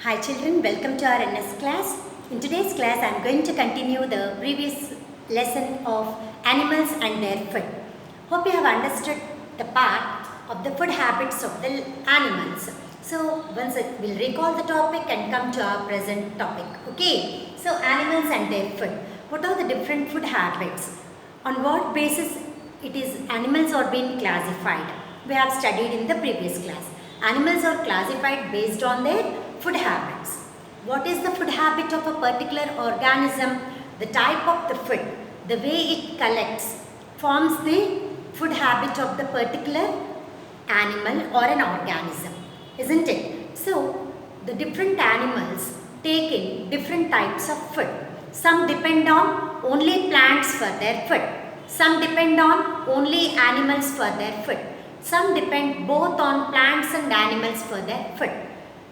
Hi children, welcome to our NS class. In today's class, I am going to continue the previous lesson of animals and their food. Hope you have understood the part of the food habits of the animals. So, once we'll recall the topic and come to our present topic. Okay, so animals and their food. What are the different food habits? On what basis it is animals are being classified? We have studied in the previous class. Animals are classified based on their food habits. What is the food habit of a particular organism? The type of the food, the way it collects, forms the food habit of the particular animal or an organism, isn't it? So, the different animals take in different types of food. Some depend on only plants for their food. Some depend on only animals for their food. Some depend both on plants and animals for their food.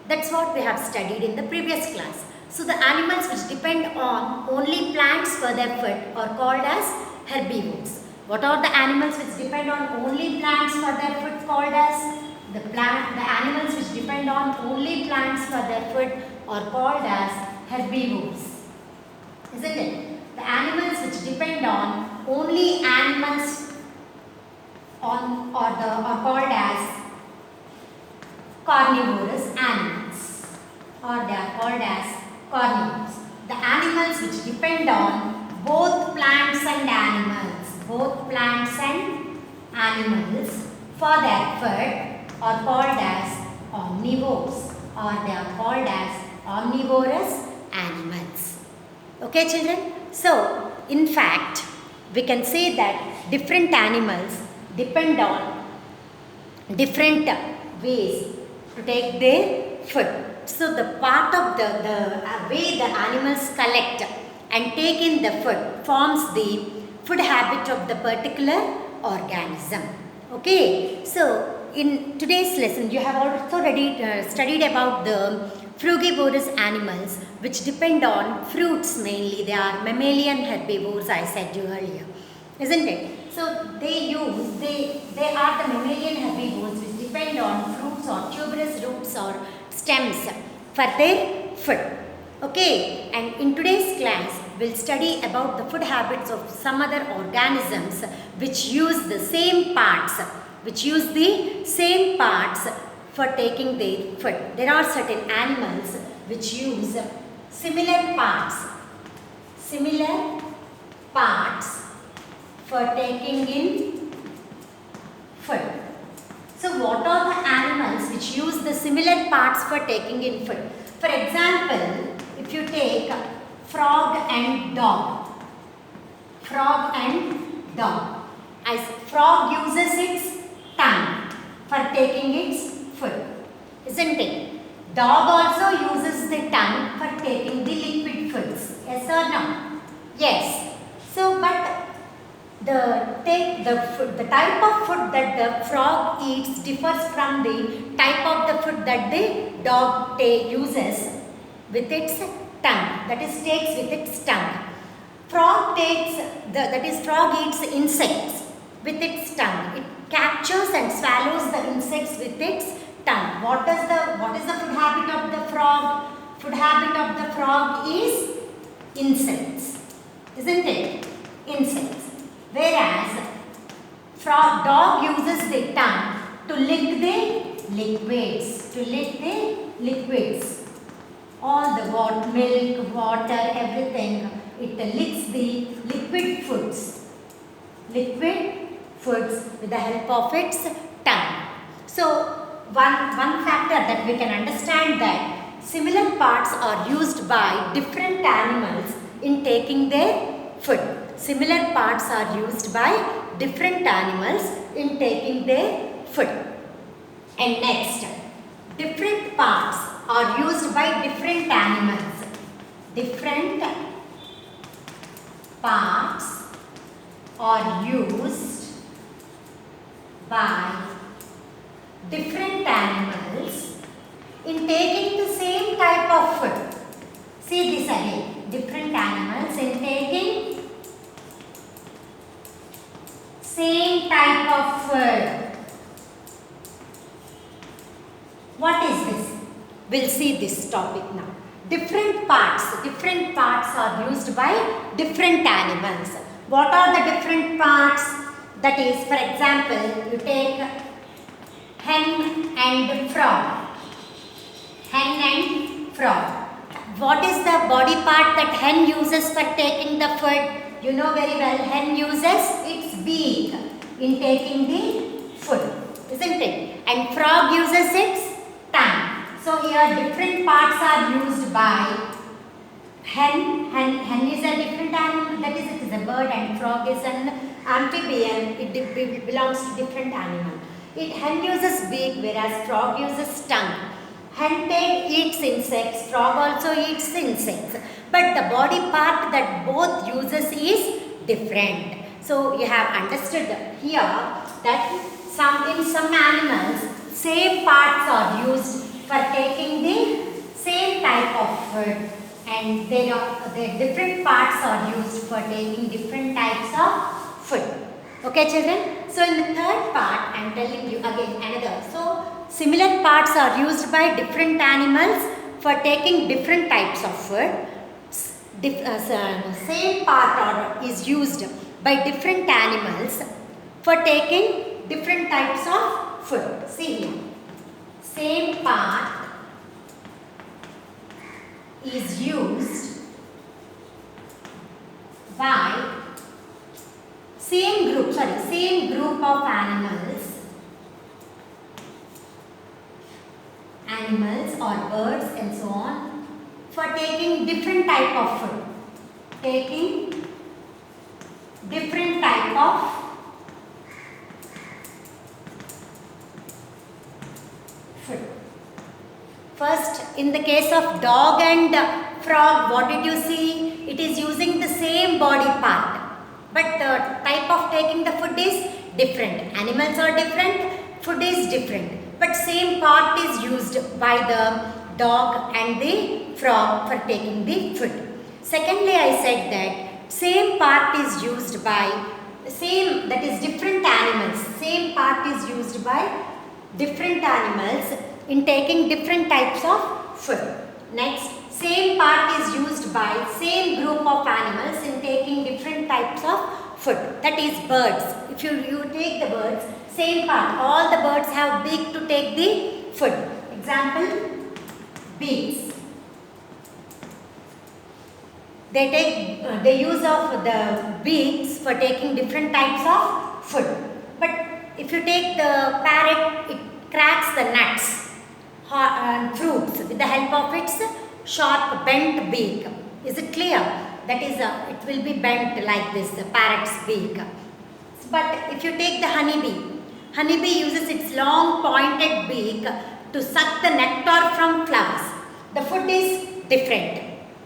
That's what we have studied in the previous class. So the animals which depend on only plants for their food are called as herbivores. What are the animals which depend on only plants for their food called as? The animals which depend on only plants for their food are called as herbivores. Isn't it? The animals which depend on only animals are called as carnivorous animals, or they are called as carnivores. The animals which depend on both plants and animals for their food are called as omnivores, or they are called as omnivorous animals. Okay children? So, in fact, we can say that different animals depend on different ways to take their food. So, the part of the way the animals collect and take in the food forms the food habit of the particular organism. Okay. So, in today's lesson, you have also already studied about the frugivorous animals which depend on fruits mainly. They are mammalian herbivores, I said you earlier. Isn't it? So, they are the mammalian herbivores which depend on fruits or tuberous roots or stems for their food. Okay, and in today's class, we'll study about the food habits of some other organisms which use the same parts, for taking their food. There are certain animals which use similar parts for taking in food. So, what are the animals which use the similar parts for taking in food? For example, if you take frog and dog. As frog uses its tongue for taking its food, isn't it? Dog also uses the tongue for taking the liquid foods. Yes or no? Yes. So, but the type of food that the frog eats differs from the type of the food that the dog uses with its tongue. That is, takes with its tongue. Frog eats insects with its tongue. It captures and swallows the insects with its tongue. What is the food habit of the frog? Food habit of the frog is insects, isn't it? Insects. Whereas dog uses the tongue to lick the liquids. All the milk, water, everything. It licks the liquid foods with the help of its tongue. So, one factor that we can understand that similar parts are used by different animals in taking their food. Similar parts are used by different animals in taking their food. And next, different parts are used by different animals. Different parts are used by different animals in taking the same type of food. See this again. Different animals in taking same type of food. What is this? We'll see this topic now. Different parts are used by different animals. What are the different parts? That is, for example, you take hen and frog. Hen and frog. What is the body part that hen uses for taking the food? You know very well, hen uses its beak in taking the food, isn't it? And frog uses its tongue. So here different parts are used by hen. Hen is a different animal, that is, it is a bird, and frog is an amphibian. It belongs to different animal. Hen uses beak, whereas frog uses tongue. Hen eats insects, frog also eats insects. But the body part that both uses is different. So you have understood here that in some animals, same parts are used for taking the same type of food, and their different parts are used for taking different types of food. Okay, children? So in the third part, I am telling you again another. So similar parts are used by different animals for taking different types of food. Same part is used by different animals for taking different types of food. See here. Same part is used by same group of animals or birds and so on, for taking different type of food. Taking different type of food. First, in the case of dog and frog, what did you see? It is using the same body part, but the type of taking the food is different. Animals are different, food is different, but same part is used by the dog and the frog for taking the food. Secondly, I said that same part is used by that is different animals. Same part is used by different animals in taking different types of food. Next, same part is used by same group of animals in taking different types of food. That is birds. If you take the birds, same part. All the birds have beak to take the food. Example, bees. They use of the beaks for taking different types of food. But if you take the parrot, it cracks the nuts and fruits with the help of its sharp bent beak. Is it clear? That is, it will be bent like this, the parrot's beak. But if you take the honeybee uses its long pointed beak to suck the nectar from flowers. The food is different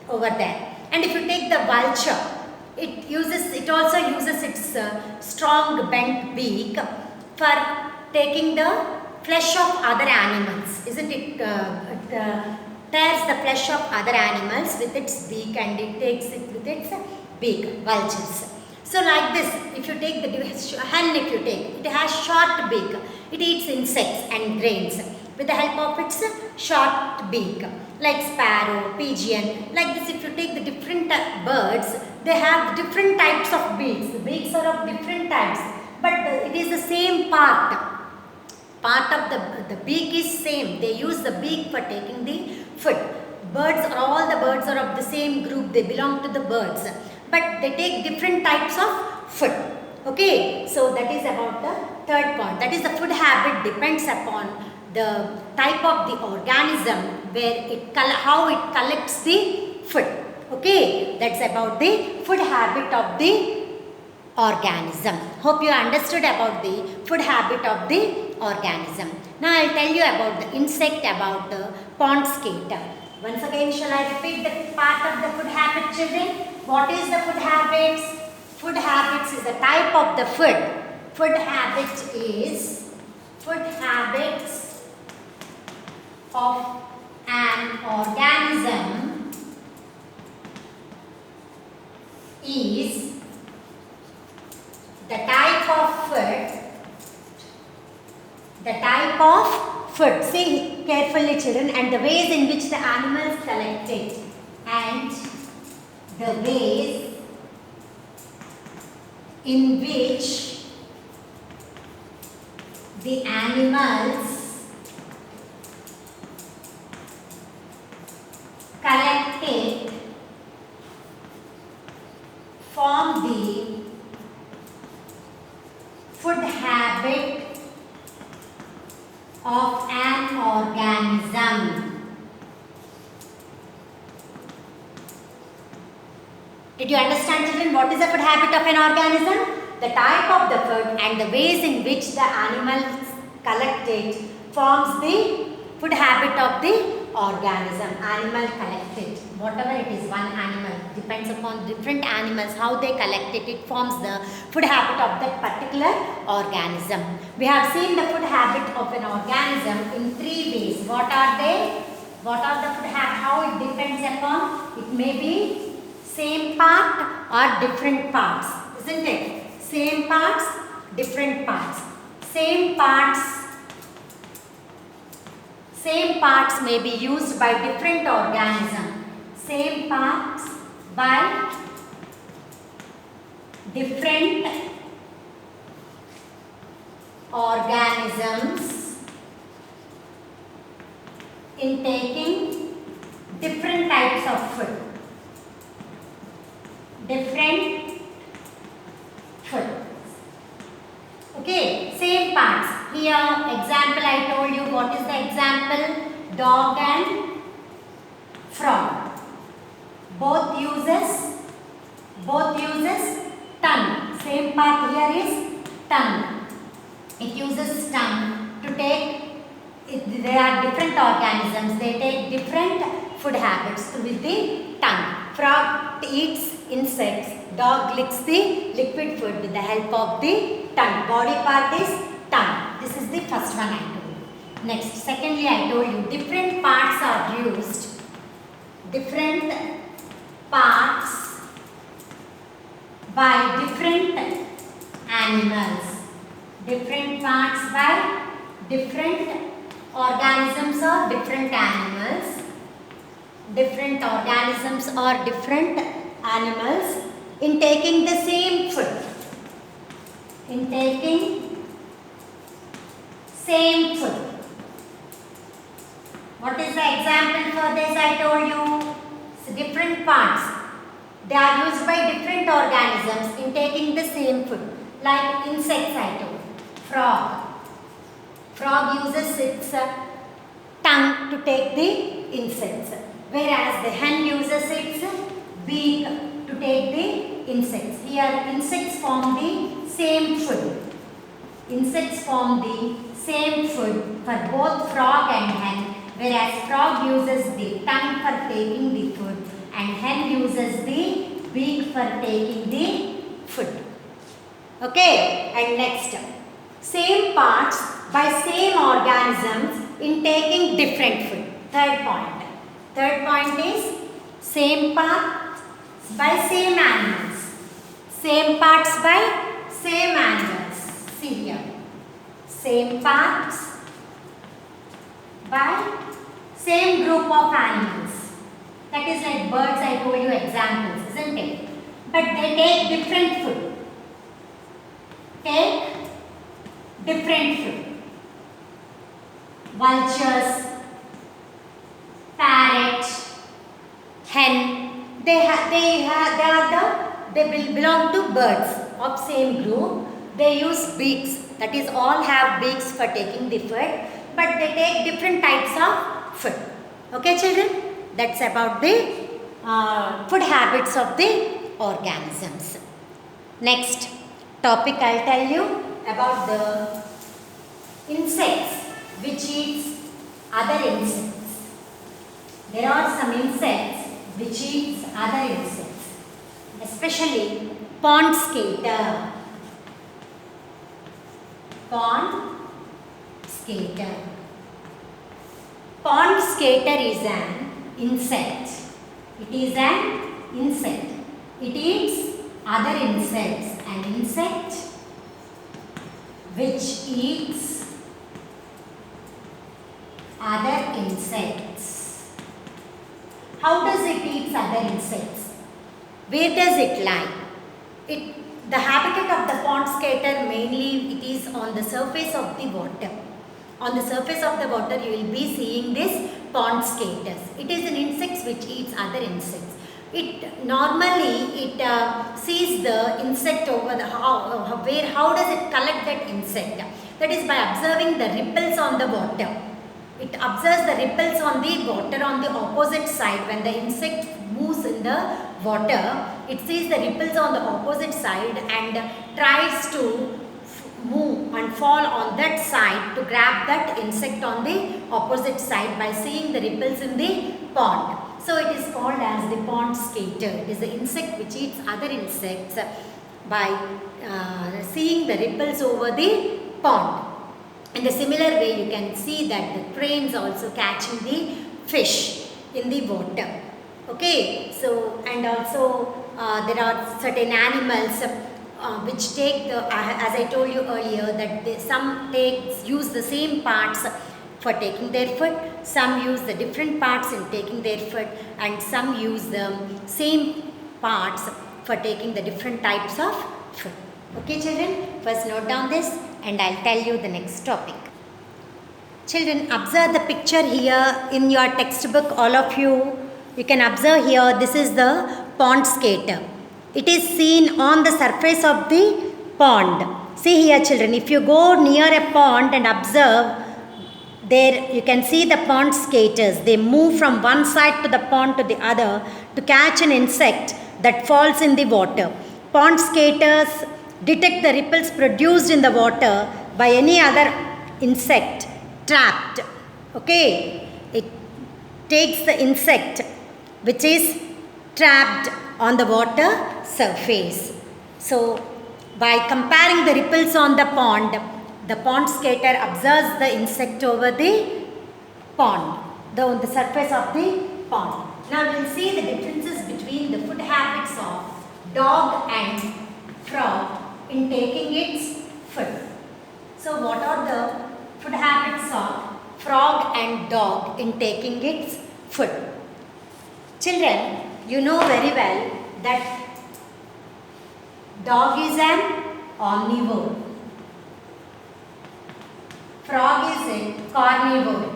over there. And if you take the vulture, it also uses its strong bent beak for taking the flesh of other animals, isn't it? It tears the flesh of other animals with its beak, and it takes it with its beak, vultures. So like this, if you take the hen, it has short beak. It eats insects and grains with the help of its short beak, like sparrow, pigeon. Like this, if you take the different birds, they have different types of beaks. The beaks are of different types, but it is the same part. Part of the beak is same. They use the beak for taking the food. All the birds are of the same group. They belong to the birds, but they take different types of food. Okay, so that is about the third point. That is, the food habit depends upon the type of the organism how it collects the food. Okay, that's about the food habit of the organism. Hope you understood about the food habit of the organism. Now I will tell you about the insect, about the pond skate. Once again, shall I repeat the part of the food habit, children? What is the food habits? Food habits is the type of the food. Food habits of an organism is the type of food. See, carefully, children, and the ways in which the animals collect it, and the ways in which the animals collect it form the food habit of an organism. Did you understand, children, what is the food habit of an organism? The type of the food and the ways in which the animals collect it forms the food habit of the organism. Animal collect it. Whatever it is, one animal, depends upon different animals, how they collect it. It forms the food habit of that particular organism. We have seen the food habit of an organism in 3 ways. What are they? What are the food habits? How it depends upon? It may be same part or different parts, isn't it? Same parts, different parts. Same parts may be used by different organisms. Same parts by different organisms in taking different types of food. Different food. Okay, same parts. Here, example I told you. What is the example? Dog and frog. Both uses tongue. Same part here is tongue. It uses tongue to take. They are different organisms. They take different food habits with the tongue. Frog eats insects. Dog licks the liquid food with the help of the tongue. Body part is tongue. This is the first one I told you. Next, secondly I told you different parts are used. Different parts by different animals. Different parts by different organisms or different animals. Different organisms or different animals in taking the same food. In taking same food. What is the example for this? I told you. So different parts. They are used by different organisms in taking the same food. Like insects I told. Frog. Frog uses its tongue to take the insects. Whereas the hen uses its beak to take the insects. Here insects form the same food. Insects form the same food for both frog and hen, whereas frog uses the tongue for taking the food and hen uses the beak for taking the food. Okay, and next, same parts by same organisms in taking different food. Third point. Third point is same parts by same animals. Same parts by same animals. See here. Same parts by same group of animals. That is like birds, I told you examples, isn't it? But they take different food. Take different food. Vultures, parrot, hen, they belong to birds of same group. They use beaks, that is all have beaks for taking the food, but they take different types of food. Okay children, that's about the food habits of the organisms. Next topic I'll tell you about the insects which eats other insects. There are some insects which eats other insects, especially pond skater. Pond skater. Pond skater is an insect. It is an insect. It eats other insects. An insect which eats other insects. How does it eat other insects? Where does it lie? The habitat of the pond skater mainly it is on the surface of the water. On the surface of the water you will be seeing this pond skaters. It is an insect which eats other insects. It normally sees the insect over the how does it collect that insect? That is by observing the ripples on the water. It observes the ripples on the water on the opposite side. When the insect moves in the water, it sees the ripples on the opposite side and tries to move and fall on that side to grab that insect on the opposite side by seeing the ripples in the pond. So it is called as the pond skater. It is the insect which eats other insects by seeing the ripples over the pond. In the similar way, you can see that the cranes also catching the fish in the water. Okay, so and also there are certain animals which take the, as I told you earlier, that some use the same parts for taking their food, some use the different parts in taking their food, and some use the same parts for taking the different types of food. Okay children, first note down this and I'll tell you the next topic. Children, observe the picture here in your textbook, all of you. You can observe here, this is the pond skater. It is seen on the surface of the pond. See here children, if you go near a pond and observe, there you can see the pond skaters. They move from one side to the pond to the other to catch an insect that falls in the water. Pond skaters detect the ripples produced in the water by any other insect trapped. Okay, it takes the insect which is trapped on the water surface. So by comparing the ripples on the pond skater observes the insect over the pond, on the surface of the pond. Now we will see the differences between the food habits of dog and frog in taking its food. So what are the food habits of frog and dog in taking its food? Children, you know very well that dog is an omnivore. Frog is a carnivore.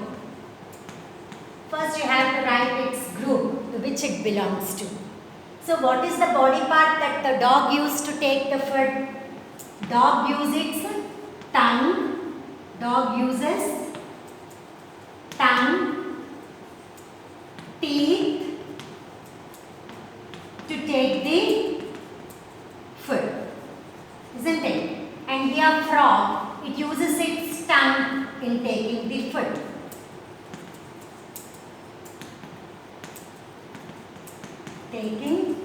First you have to write its group to which it belongs to. So what is the body part that the dog used to take the food? Dog uses its tongue. Dog uses tongue, teeth to take the food, isn't it? And here frog, it uses its tongue in taking the food. Taking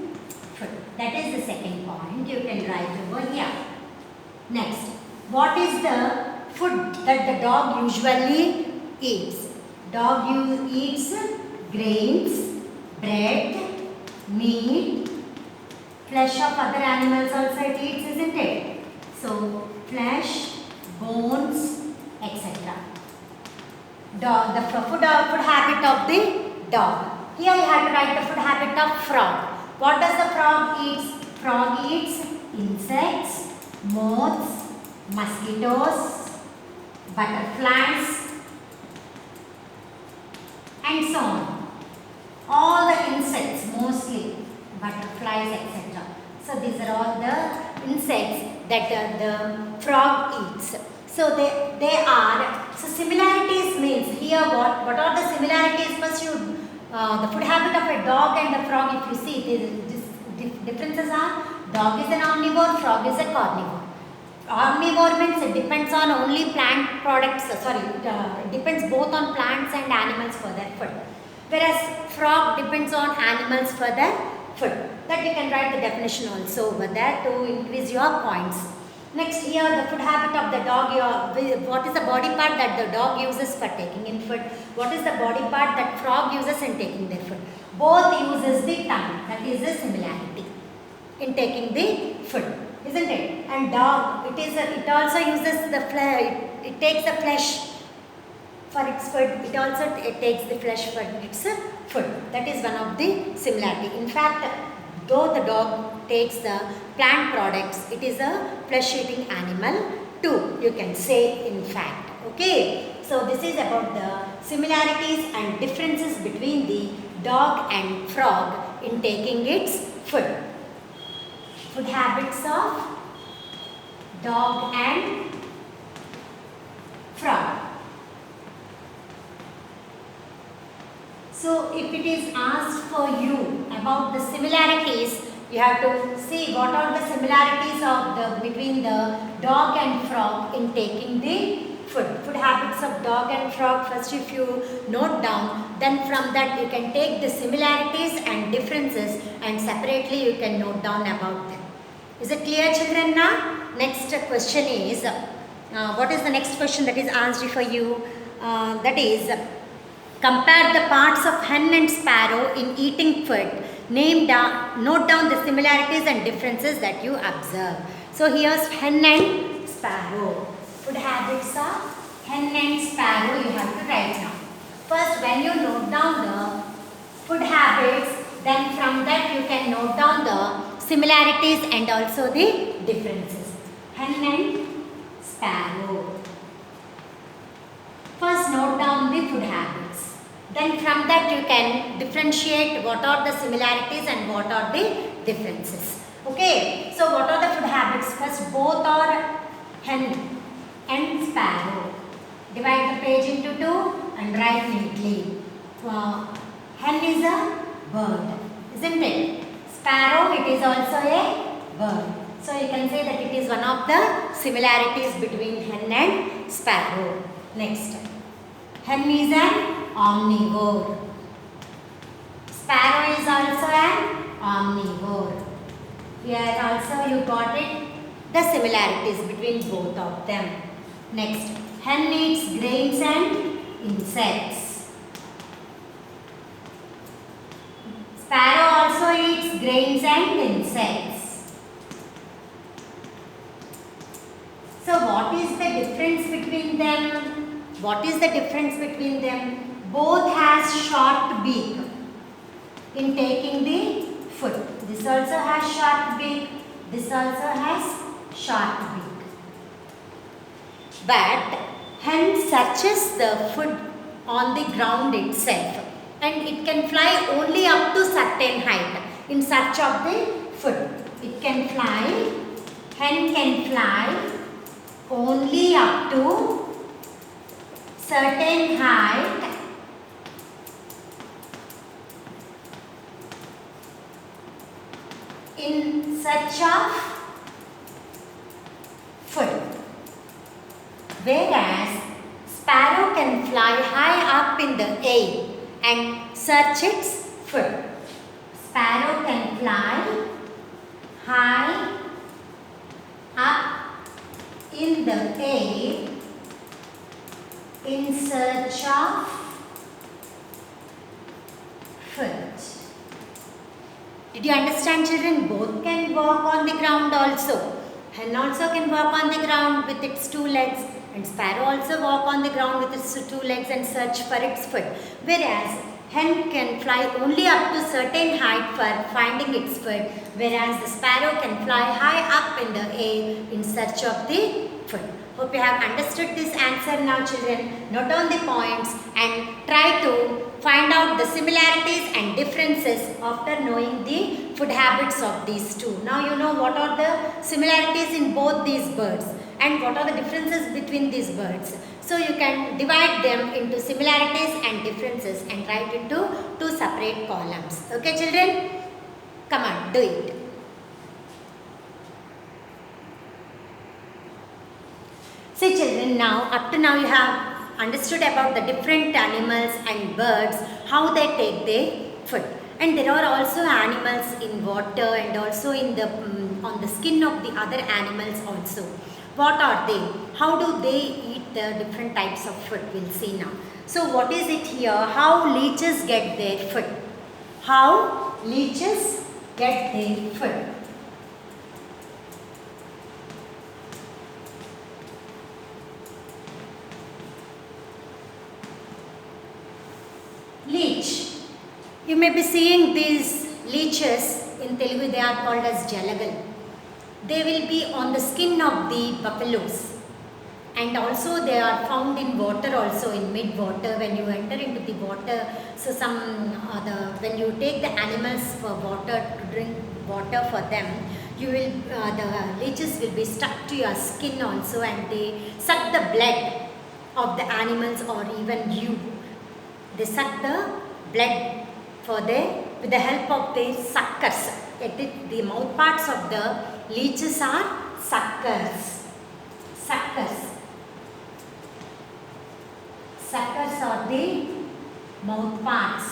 food. That is the second point you can write over here. Next, what is the food that the dog usually eats? Dog eats grains, bread, meat, flesh of other animals also it eats, isn't it? So, flesh, bones, etc. The food habit of the dog. Here you have to write the food habit of frog. What does the frog eat? Frog eats insects, moths, mosquitoes, butterflies, and so on. All the insects mostly, butterflies, etc. So these are all the insects that the frog eats. So they are, so similarities means here what are the similarities? First you, the food habit of a dog and the frog, if you see, differences are, dog is an omnivore, frog is a carnivore. Omnivore means it depends on only plant products, it depends both on plants and animals for their food. Whereas frog depends on animals for their food. That you can write the definition also over there to increase your points. Next here the food habit of the dog, what is the body part that the dog uses for taking in food? What is the body part that frog uses in taking their food? Both uses the tongue, that is the similarity in taking the food, isn't it? And dog, it also uses the flesh, it takes the flesh for its food, it also takes the flesh for its food. That is one of the similarity. In fact, though the dog takes the plant products, it is a flesh-eating animal too, you can say in fact. Okay, so this is about the similarities and differences between the dog and frog in taking its food. Food habits of dog and frog. So if it is asked for you about the similarities, you have to see what are the similarities of between the dog and frog in taking the food. Food habits of dog and frog. First, if you note down, then from that you can take the similarities and differences, and separately you can note down about them. Is it clear, children? Now, next question is, what is the next question that is asked for you? That is, compare the parts of hen and sparrow in eating food. Note down the similarities and differences that you observe. So here's hen and sparrow. Food habits of hen and sparrow you have to write down. First, when you note down the food habits, then from that you can note down the similarities and also the differences. Hen and sparrow. First, note down the food habits. Then from that you can differentiate what are the similarities and what are the differences. Okay, so what are the food habits? First, both are hen and sparrow. Divide the page into two and write neatly. Hen is a bird, isn't it? Sparrow, it is also a bird. So you can say that it is one of the similarities between hen and sparrow. Next, hen is an omnivore. Sparrow is also an omnivore. Here also you got it, the similarities between both of them. Next, hen eats grains and insects. Sparrow also eats grains and insects. So what is the difference between them? What is the difference between them? Both has short beak in taking the food. This also has short beak. This also has short beak. But hen searches the food on the ground itself, and it can fly only up to certain height in search of the food. It can fly, hen can fly only up to certain height in search of food. Whereas sparrow can fly high up in the air and search its food. Sparrow can fly high up in the air in search of food. Did you understand, children? Both can walk on the ground also. Hen also can walk on the ground with its two legs, and sparrow also walk on the ground with its two legs and search for its food. Whereas hen can fly only up to certain height for finding its food, whereas the sparrow can fly high up in the air in search of the food. Hope you have understood this answer now, children. Note down the points and try to find out the similarities and differences after knowing the food habits of these two. Now you know what are the similarities in both these birds and what are the differences between these birds. So you can divide them into similarities and differences and write into two separate columns. Okay, children? Come on, do it. See, children, now up to now you have understood about the different animals and birds, how they take their food. And there are also animals in water and also in the on the skin of the other animals also. What are they? How do they eat the different types of food? We'll see now. So what is it here? How leeches get their food? How leeches get their food? may be seeing these leeches, in Telugu they are called as jalagal. They will be on the skin of the buffaloes, and also they are found in water also, in mid water when you enter into the water. So when you take the animals for water, to drink water for them, you will the leeches will be stuck to your skin also, and they suck the blood of the animals or even you. They suck the blood with the help of the suckers. The mouth parts of the leeches are suckers. Suckers are the mouth parts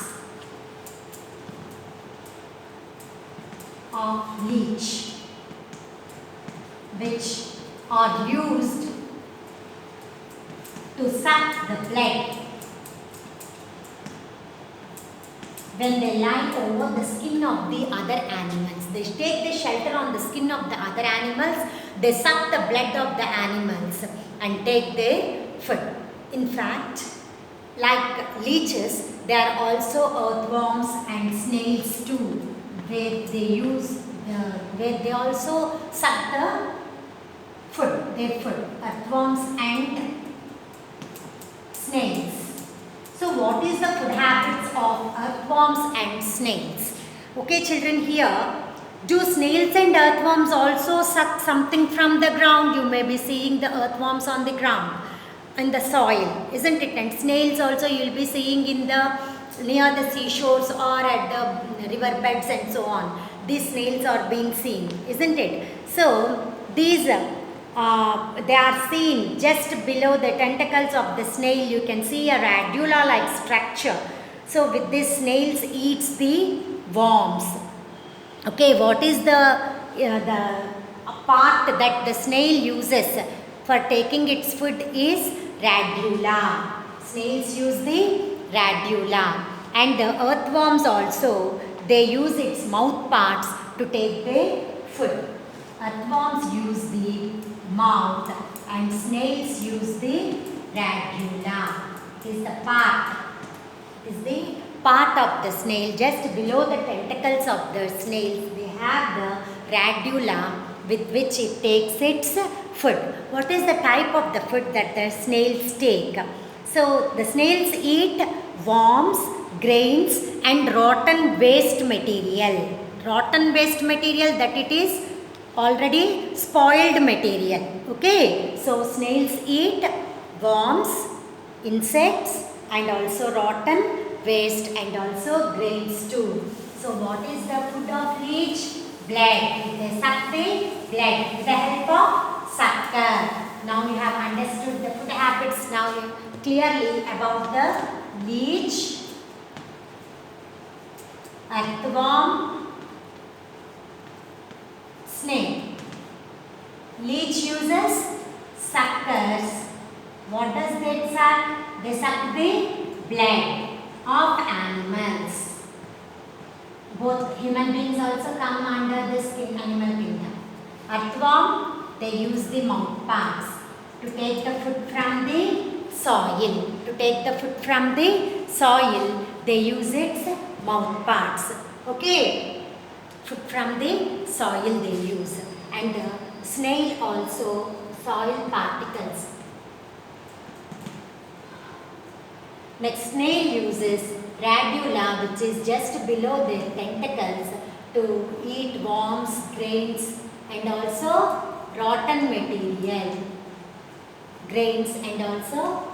of leech, which are used to suck the blood when they lie over the skin of the other animals. They take the shelter on the skin of the other animals, they suck the blood of the animals and take their food. In fact, like leeches, there are also earthworms and snails too, where they also suck their food, earthworms and snails. So what is the food habits of earthworms and snails? Okay children, here, do snails and earthworms also suck something from the ground? You may be seeing the earthworms on the ground, in the soil, isn't it? And snails also you will be seeing near the seashores or at the river beds and so on. These snails are being seen, isn't it? So these they are seen just below the tentacles of the snail. You can see a radula like structure. So with this, snails eats the worms. Okay, what is the part that the snail uses for taking its food is radula. Snails use the radula, and the earthworms also, they use its mouth parts to take their food. Earthworms use the mouth and snails use the radula. Is the part of the snail just below the tentacles of the snail. They have the radula with which it takes its food. What is the type of the food that the snails take? So the snails eat worms, grains and rotten waste material. Rotten waste material, that it is already spoiled material. Okay, so snails eat worms, insects and also rotten waste and also grains too. So what is the food of leech? Blood. They suck the blood with the help of sucker. Now you have understood the food habits now clearly about the leech, earthworm, snail. Leech uses suckers. What does they suck? They suck the blood of animals. Both human beings also come under this animal kingdom. Earthworm, they use the mouth parts to take the food from the soil. To take the food from the soil, they use its mouth parts. Okay, food from the soil they use. And snail also soil particles. Next, snail uses radula, which is just below their tentacles, to eat worms, grains and also rotten material. Grains and also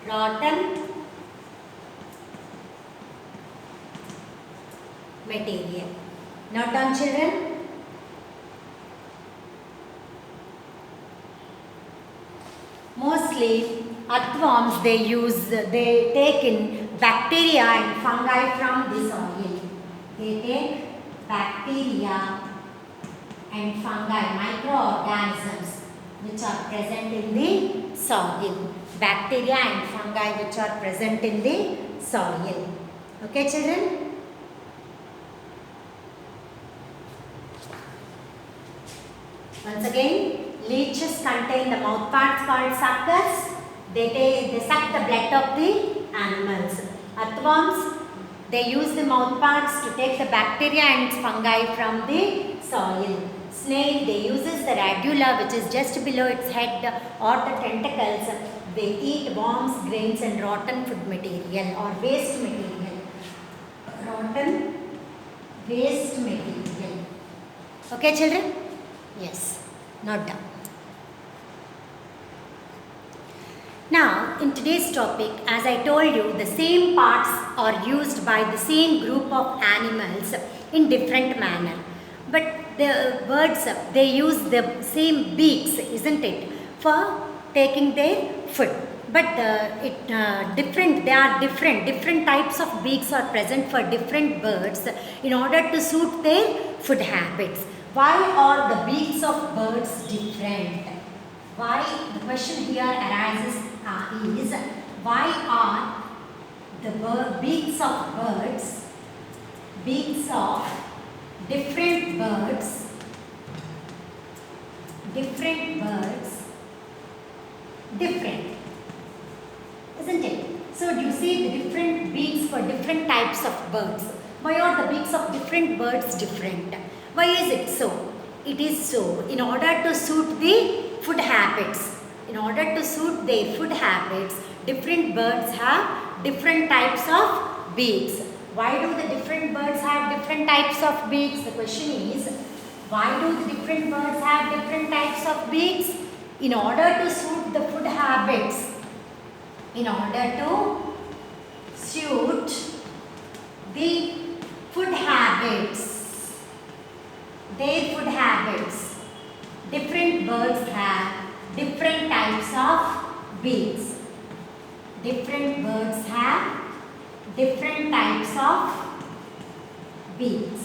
rotten material. Note down children. Mostly earthworms, they take in bacteria and fungi from the soil. They take bacteria and fungi, microorganisms which are present in the soil. Bacteria and fungi which are present in the soil. Okay children? Once again, leeches contain the mouth parts called suckers. They suck the blood of the animals. Earthworms, They use the mouth parts to take the bacteria and fungi from the soil. Snail, they uses the radula, which is just below its head or the tentacles. They eat worms, grains and rotten food material or waste material. Rotten waste material. Okay children? Yes. Note down. Now, in today's topic, as I told you, the same parts are used by the same group of animals in different manner. But the birds, they use the same beaks, isn't it, for taking their food. But they are different types of beaks are present for different birds in order to suit their food habits. Why are the beaks of birds different? Why, the question here arises is, why are the beaks of different birds different, isn't it? So you see the different beaks for different types of birds. Why are the beaks of different birds different? Why is it so? It is so in order to suit the food habits. In order to suit their food habits, different birds have different types of beaks. Why do the different birds have different types of beaks? The question is, why do the different birds have different types of beaks? In order to suit the food habits. In order to suit the food habits. Their food habits. Different birds have different types of beaks. Different birds have different types of beaks.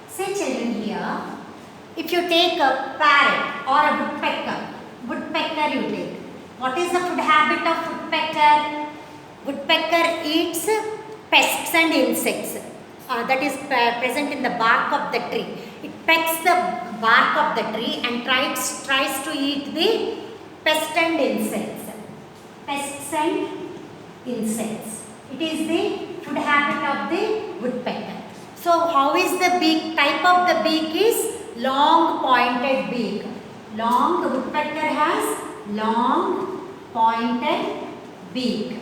Say children here, if you take a parrot or a woodpecker you take. What is the food habit of woodpecker? Woodpecker eats pests and insects. That is present in the bark of the tree. It pecks the bark of the tree and tries to eat the pests and insects. Pests and insects. It is the food habit of the woodpecker. So how is the beak? Type of the beak is long pointed beak. The woodpecker has long pointed beak.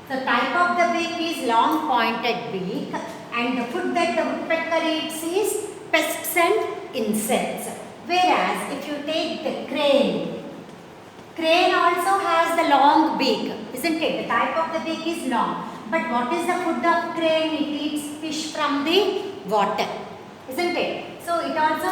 The type of the beak is long pointed beak, and the food that the woodpecker eats is pests and insects. Whereas if you take the crane also has the long beak, isn't it? The type of the beak is long. But what is the food of crane? It eats fish from the water, isn't it? So it also